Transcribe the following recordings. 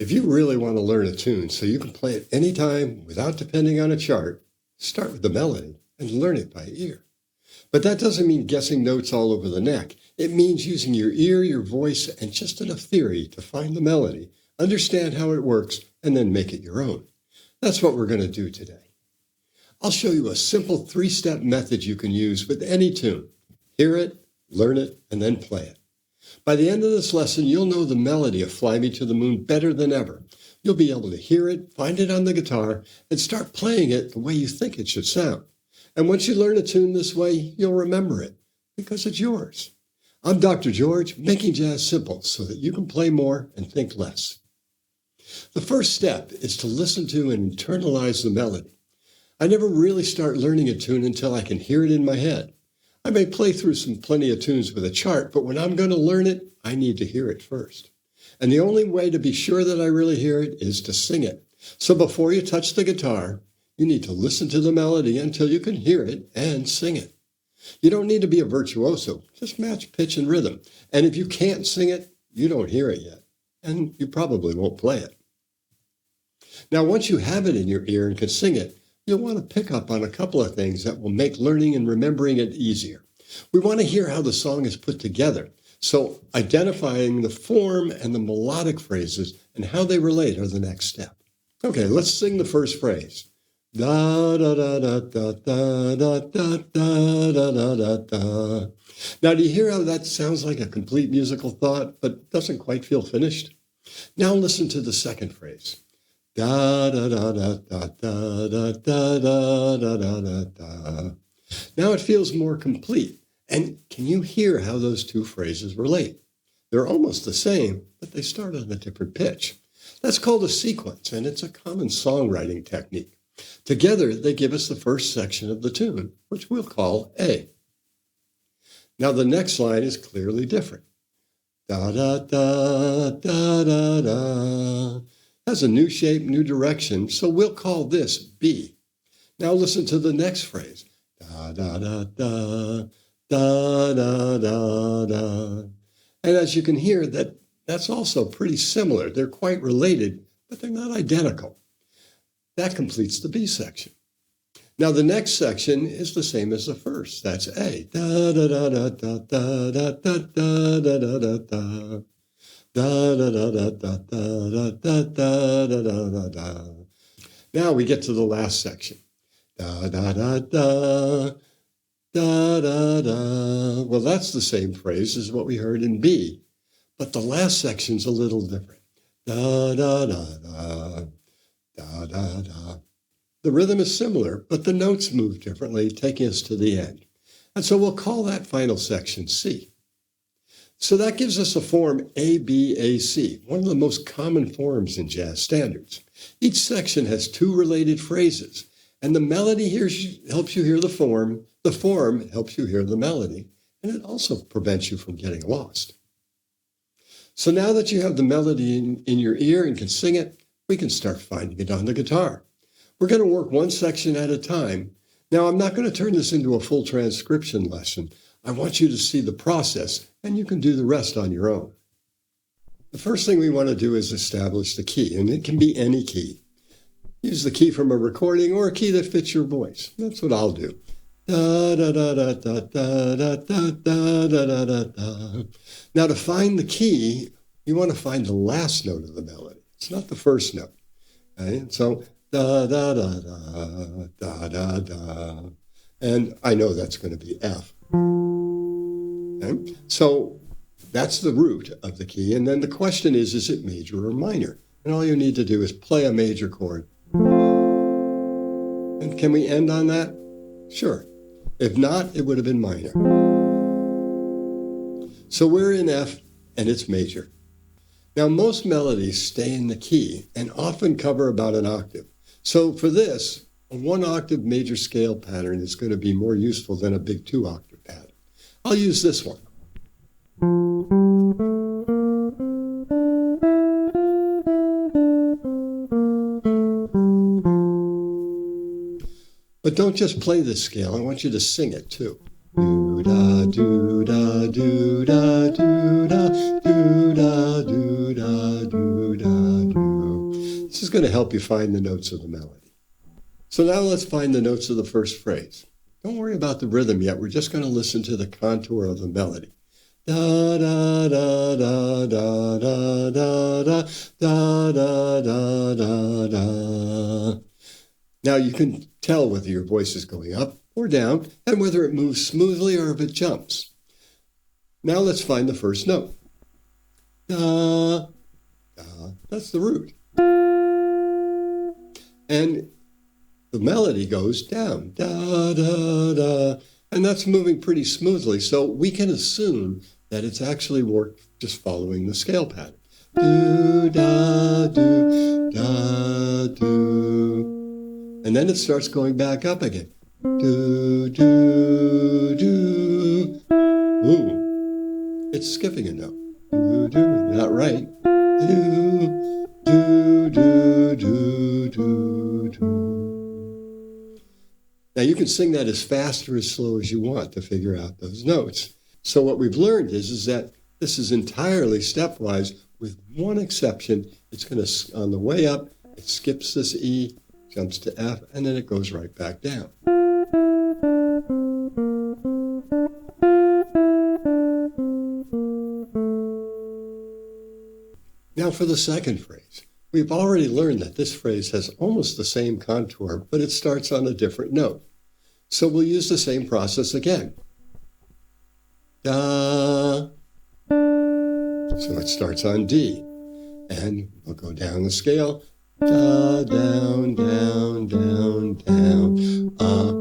If you really want to learn a tune so you can play it anytime without depending on a chart, start with the melody and learn it by ear. But that doesn't mean guessing notes all over the neck. It means using your ear, your voice, and just enough theory to find the melody, understand how it works, and then make it your own. That's what we're going to do today. I'll show you a simple 3-step method you can use with any tune. Hear it, learn it, and then play it. By the end of this lesson, you'll know the melody of Fly Me to the Moon better than ever. You'll be able to hear it, find it on the guitar, and start playing it the way you think it should sound. And once you learn a tune this way, you'll remember it, because it's yours. I'm Dr. George, making jazz simple so that you can play more and think less. The first step is to listen to and internalize the melody. I never really start learning a tune until I can hear it in my head. I may play through plenty of tunes with a chart, but when I'm going to learn it, I need to hear it first. And the only way to be sure that I really hear it is to sing it. So before you touch the guitar, you need to listen to the melody until you can hear it and sing it. You don't need to be a virtuoso, just match pitch and rhythm. And if you can't sing it, you don't hear it yet, and you probably won't play it. Now, once you have it in your ear and can sing it, you'll want to pick up on a couple of things that will make learning and remembering it easier. We want to hear how the song is put together. So identifying the form and the melodic phrases and how they relate are the next step. Okay, let's sing the first phrase. Da da da da da da da da da da da da. Now, do you hear how that sounds like a complete musical thought, but doesn't quite feel finished? Now listen to the second phrase. Da da da da da da da da da da da da. Now it feels more complete. And can you hear how those two phrases relate? They're almost the same, but they start on a different pitch. That's called a sequence, and it's a common songwriting technique. Together, they give us the first section of the tune, which we'll call A. Now the next line is clearly different. Da da da da da da. Has a new shape, new direction, so we'll call this B. Now listen to the next phrase. Da da da da da da da da. And as you can hear, that's also pretty similar. They're quite related, but they're not identical. That completes the B section. Now the next section is the same as the first. That's A. Da da da da da da da da da da da da. Da da da da da da da da da da da da. Now we get to the last section. Da da da da da da da. Well, that's the same phrase as what we heard in B, but the last section's a little different. Da da da da da da da. The rhythm is similar, but the notes move differently, taking us to the end. And so we'll call that final section C. So that gives us a form ABAC, one of the most common forms in jazz standards. Each section has two related phrases, and the melody here helps you hear the form helps you hear the melody, and it also prevents you from getting lost. So now that you have the melody in your ear and can sing it, we can start finding it on the guitar. We're going to work one section at a time. Now, I'm not going to turn this into a full transcription lesson. I want you to see the process, and you can do the rest on your own. The first thing we want to do is establish the key, and it can be any key. Use the key from a recording or a key that fits your voice. That's what I'll do. Da da da da da da da da da da da da. Now, to find the key, you want to find the last note of the melody. It's not the first note. Okay? So da da da da da da da, and I know that's going to be F. Okay? So that's the root of the key. And then the question is it major or minor? And all you need to do is play a major chord. And can we end on that? Sure. If not, it would have been minor. So we're in F, and it's major. Now, most melodies stay in the key and often cover about an octave. So for this, a 1-octave major scale pattern is going to be more useful than a big 2-octave pattern. I'll use this one. But don't just play this scale. I want you to sing it too. Do-da, do-da, do-da, do-da, do-da, do-da, do-da, do-da. going to help you find the notes of the melody. So now let's find the notes of the first phrase. Don't worry about the rhythm yet. We're just going to listen to the contour of the melody. Da da da da da da da da da da da da. Now you can tell whether your voice is going up or down and whether it moves smoothly or if it jumps. Now let's find the first note. Da, da, that's the root. And the melody goes down, da, da, da, and that's moving pretty smoothly. So we can assume that it's actually worked just following the scale pattern. Do, da, do, da, do. And then it starts going back up again. Do, do, do. Ooh, it's skipping a note. Do, do, not right. Do, do, do, do, do, do. Now you can sing that as fast or as slow as you want to figure out those notes. So what we've learned is that this is entirely stepwise with one exception. It's going to, on the way up, it skips this E, jumps to F, and then it goes right back down. Now for the second phrase. We've already learned that this phrase has almost the same contour, but it starts on a different note. So we'll use the same process again. Da. So it starts on D. And we'll go down the scale. Da, down, down, down, down, up,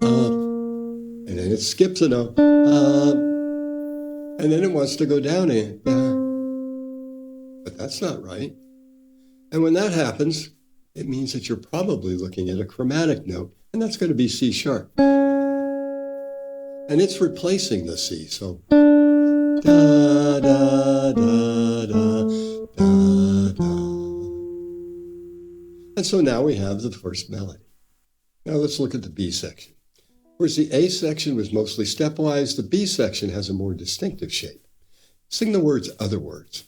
up. And then it skips a note, up. And then it wants to go down again. But that's not right. And when that happens, it means that you're probably looking at a chromatic note, and that's going to be C sharp. And it's replacing the C, so da, da, da, da, da, da. And so now we have the first melody. Now let's look at the B section. Whereas the A section was mostly stepwise, the B section has a more distinctive shape. Sing the words other words.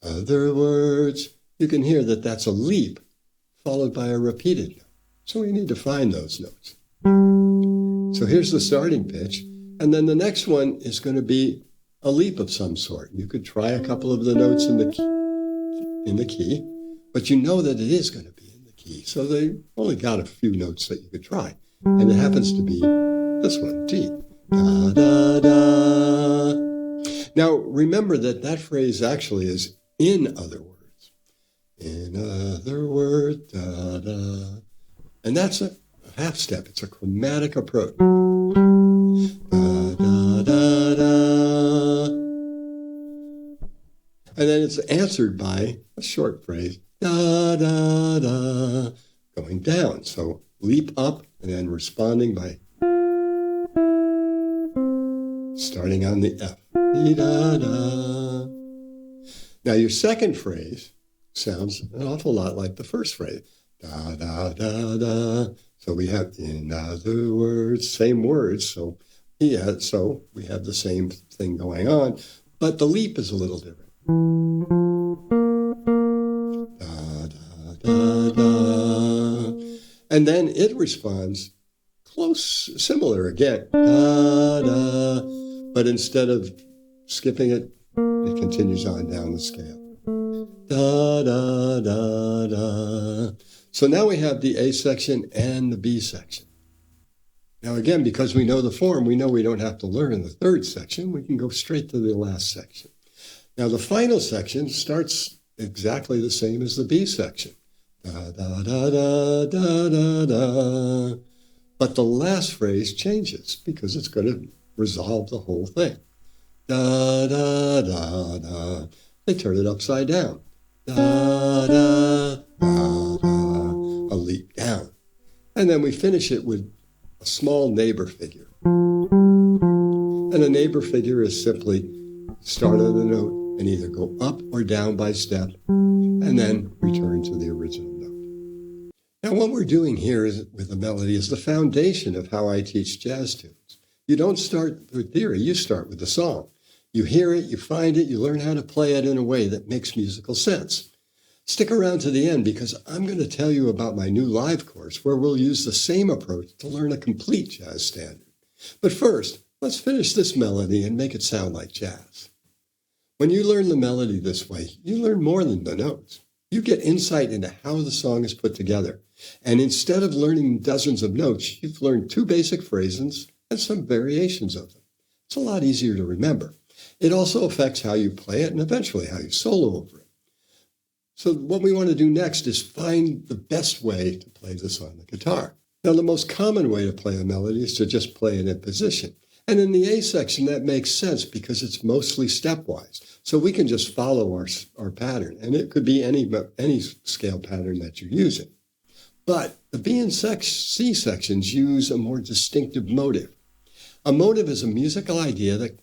Other words. You can hear that that's a leap followed by a repeated note. So we need to find those notes. So here's the starting pitch. And then the next one is going to be a leap of some sort. You could try a couple of the notes in the key, but you know that it is going to be in the key. So they only got a few notes that you could try. And it happens to be this one, D. Da, da, da. Now, remember that that phrase actually is in other words. In other words, da, da. And that's a half step. It's a chromatic approach. Da, da, da, da. And then it's answered by a short phrase, da, da, da, going down. So leap up and then responding by starting on the F. Da, da. Now your second phrase sounds an awful lot like the first phrase. Da, da, da, da. So we have, in other words, same words. So yeah, so we have the same thing going on, but the leap is a little different. Da, da, da, da. And then it responds similar again. Da, da. But instead of skipping it, it continues on down the scale. Da, da, da, da. So now we have the A section and the B section. Now again, because we know the form, we know we don't have to learn the third section. We can go straight to the last section. Now the final section starts exactly the same as the B section. Da, da, da, da, da, da, da. But the last phrase changes because it's going to resolve the whole thing. Da, da, da, da. They turn it upside down. Da, da, da, da. A leap down. And then we finish it with a small neighbor figure. And a neighbor figure is simply start on the note and either go up or down by step and then return to the original note. Now what we're doing here with the melody is the foundation of how I teach jazz tunes. You don't start with theory, you start with the song. You hear it, you find it, you learn how to play it in a way that makes musical sense. Stick around to the end because I'm going to tell you about my new live course where we'll use the same approach to learn a complete jazz standard. But first, let's finish this melody and make it sound like jazz. When you learn the melody this way, you learn more than the notes. You get insight into how the song is put together. And instead of learning dozens of notes, you've learned 2 basic phrases and some variations of them. It's a lot easier to remember. It also affects how you play it and eventually how you solo over it. So what we want to do next is find the best way to play this on the guitar. Now, the most common way to play a melody is to just play it in position. And in the A section, that makes sense because it's mostly stepwise. So we can just follow our pattern. And it could be any scale pattern that you're using. But the B and C sections use a more distinctive motive. A motive is a musical idea that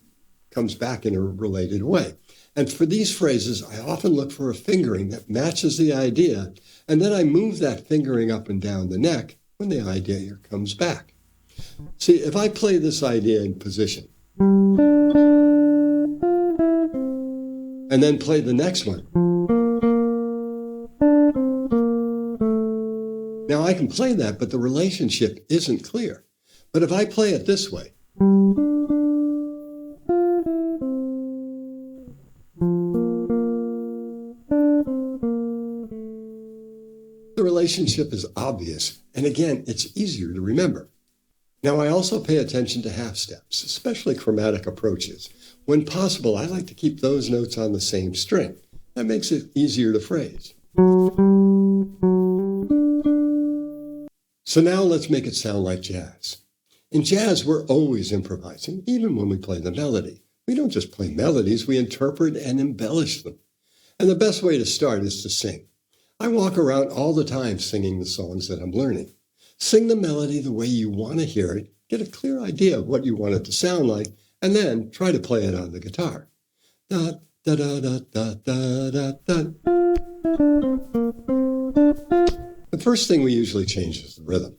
comes back in a related way. And for these phrases, I often look for a fingering that matches the idea, and then I move that fingering up and down the neck when the idea comes back. See, if I play this idea in position, and then play the next one, now I can play that, but the relationship isn't clear. But if I play it this way, the relationship is obvious, and again, it's easier to remember. Now, I also pay attention to half steps, especially chromatic approaches. When possible, I like to keep those notes on the same string. That makes it easier to phrase. So now let's make it sound like jazz. In jazz, we're always improvising, even when we play the melody. We don't just play melodies, we interpret and embellish them. And the best way to start is to sing. I walk around all the time singing the songs that I'm learning. Sing the melody the way you want to hear it, get a clear idea of what you want it to sound like, and then try to play it on the guitar. Da, da, da, da, da, da, da, da. The first thing we usually change is the rhythm.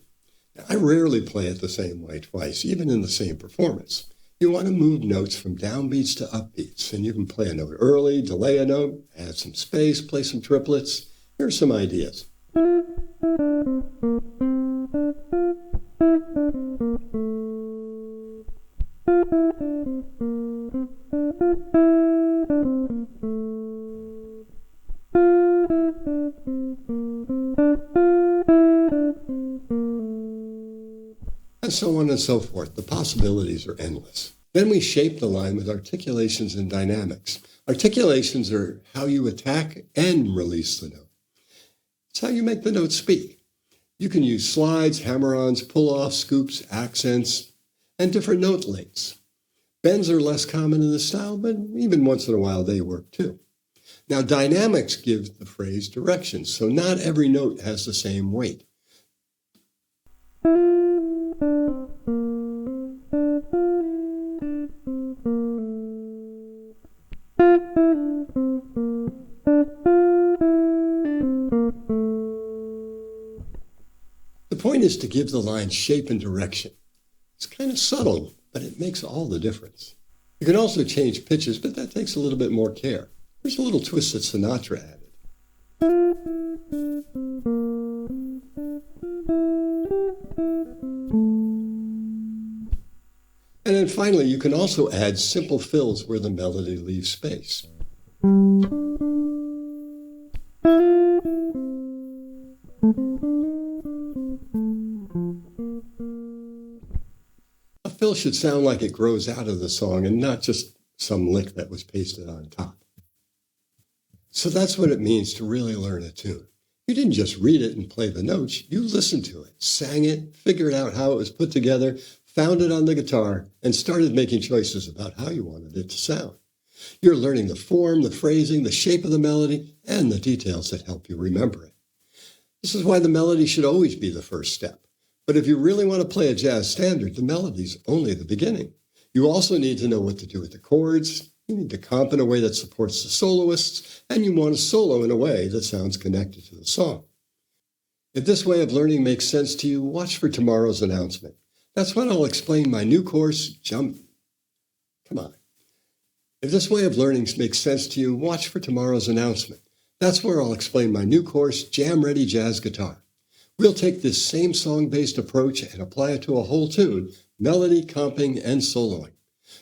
Now, I rarely play it the same way twice, even in the same performance. You want to move notes from downbeats to upbeats, and you can play a note early, delay a note, add some space, play some triplets. Here are some ideas. And so on and so forth. The possibilities are endless. Then we shape the line with articulations and dynamics. Articulations are how you attack and release the note. It's how you make the note speak. You can use slides, hammer-ons, pull-offs, scoops, accents, and different note lengths. Bends are less common in the style, but even once in a while they work too. Now, dynamics give the phrase direction, so not every note has the same weight. The point is to give the line shape and direction. It's kind of subtle, but it makes all the difference. You can also change pitches, but that takes a little bit more care. There's a little twist that Sinatra added. And then finally, you can also add simple fills where the melody leaves space. A fill should sound like it grows out of the song and not just some lick that was pasted on top. So that's what it means to really learn a tune. You didn't just read it and play the notes, you listened to it, sang it, figured out how it was put together, found it on the guitar, and started making choices about how you wanted it to sound. You're learning the form, the phrasing, the shape of the melody, and the details that help you remember it. This is why the melody should always be the first step. But if you really want to play a jazz standard, the melody's only the beginning. You also need to know what to do with the chords. You need to comp in a way that supports the soloists, and you want to solo in a way that sounds connected to the song. If this way of learning makes sense to you, watch for tomorrow's announcement. That's when I'll explain my new course, Come on. If this way of learning makes sense to you, watch for tomorrow's announcement. That's where I'll explain my new course, Jam Ready Jazz Guitar. We'll take this same song-based approach and apply it to a whole tune, melody, comping, and soloing.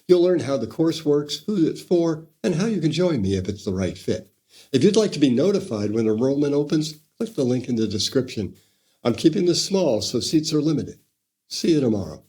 You'll learn how the course works, who it's for, and how you can join me if it's the right fit. If you'd like to be notified when enrollment opens, click the link in the description. I'm keeping this small, so seats are limited. See you tomorrow.